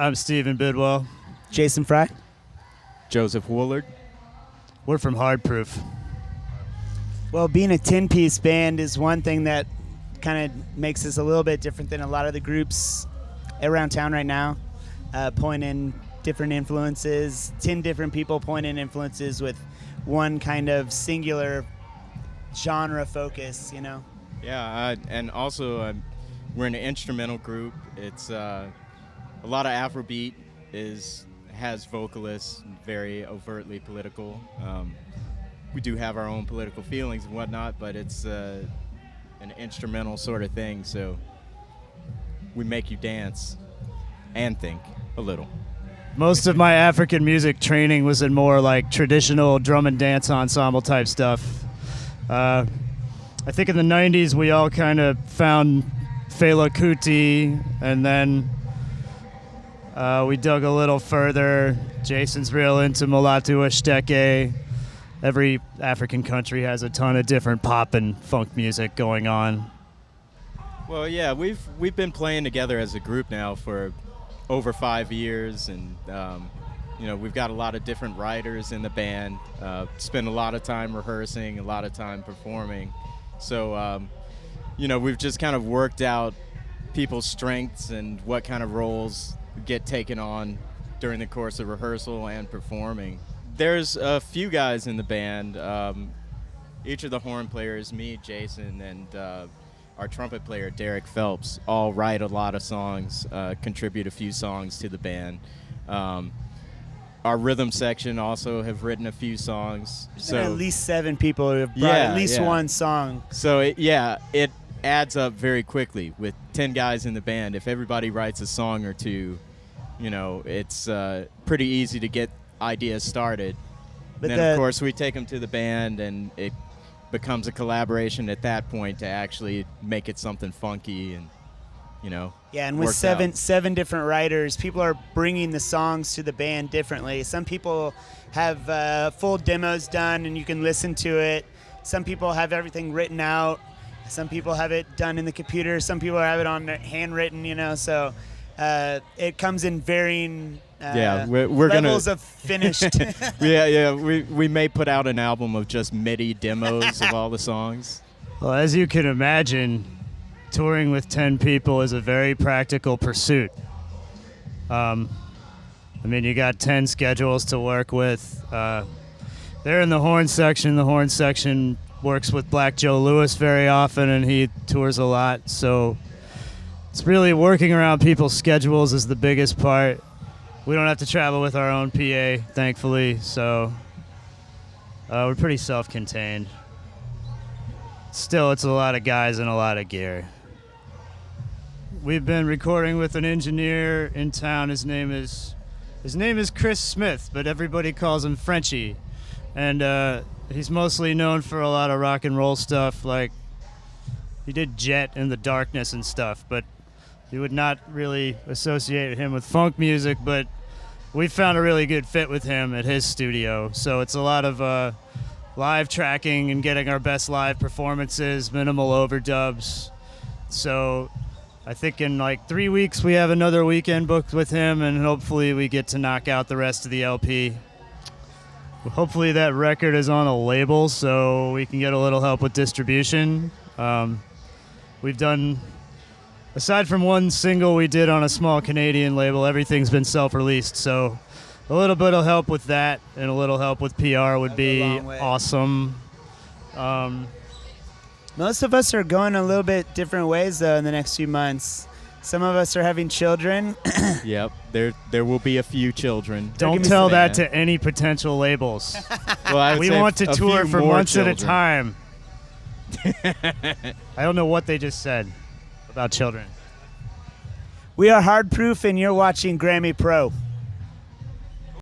I'm Stephen Bidwell. Jason Frey. Joe Woullard. We're from Hard Proof. Well, being a 10-piece band is one thing that kind of makes us a little bit different than a lot of the groups around town right now, pointing different influences, 10 different people pointing influences with one kind of singular genre focus, you know? Yeah, and also we're an instrumental group. It's a lot of Afrobeat has vocalists, very overtly political. We do have our own political feelings and whatnot, but it's an instrumental sort of thing, so we make you dance and think a little. Most of my African music training was in more like traditional drum and dance ensemble type stuff. I think in the 90s we all kind of found Fela Kuti, and then we dug a little further. Jason's real into Mulatu Ashteke. Every African country has a ton of different pop and funk music going on. Well, yeah, we've been playing together as a group now for over 5 years, and we've got a lot of different writers in the band. Spend a lot of time rehearsing, a lot of time performing. So, we've just kind of worked out people's strengths and what kind of roles get taken on during the course of rehearsal and performing. There's a few guys in the band. Each of the horn players, me, Jason, and our trumpet player, Derek Phelps, all write a lot of songs, contribute a few songs to the band. Our rhythm section also have written a few songs. There's been at least 7 people who have brought at least one song. So, it adds up very quickly with 10 guys in the band. If everybody writes a song or two, it's pretty easy to get ideas started. But then, of course, we take them to the band, and it becomes a collaboration at that point to actually make it something funky and, Yeah, and with seven different writers, people are bringing the songs to the band differently. Some people have full demos done, and you can listen to it. Some people have everything written out. Some people have it done in the computer. Some people have it on handwritten, so it comes in varying we're levels of finished. We may put out an album of just MIDI demos of all the songs. Well, as you can imagine, touring with 10 people is a very practical pursuit. You got 10 schedules to work with. They're in the horn section. The horn section works with Black Joe Lewis very often, and he tours a lot. So it's really working around people's schedules is the biggest part. We don't have to travel with our own PA, thankfully, so we're pretty self-contained. Still, it's a lot of guys and a lot of gear. We've been recording with an engineer in town. His name is Chris Smith, but everybody calls him Frenchie. And he's mostly known for a lot of rock and roll stuff, like he did Jet in the Darkness and stuff, but you would not really associate him with funk music, but we found a really good fit with him at his studio. So it's a lot of live tracking and getting our best live performances, minimal overdubs. So I think in like 3 weeks we have another weekend booked with him, and hopefully we get to knock out the rest of the LP. Hopefully that record is on a label so we can get a little help with distribution. We've done, aside from one single we did on a small Canadian label, everything's been self-released. So a little bit of help with that and a little help with PR would be awesome. Most of us are going a little bit different ways, though, in the next few months. Some of us are having children. Yep, there will be a few children. Don't tell that to any potential labels. Well, we want to tour for months at a time. I don't know what they just said about children. We are Hard Proof, and you're watching GRAMMY Pro.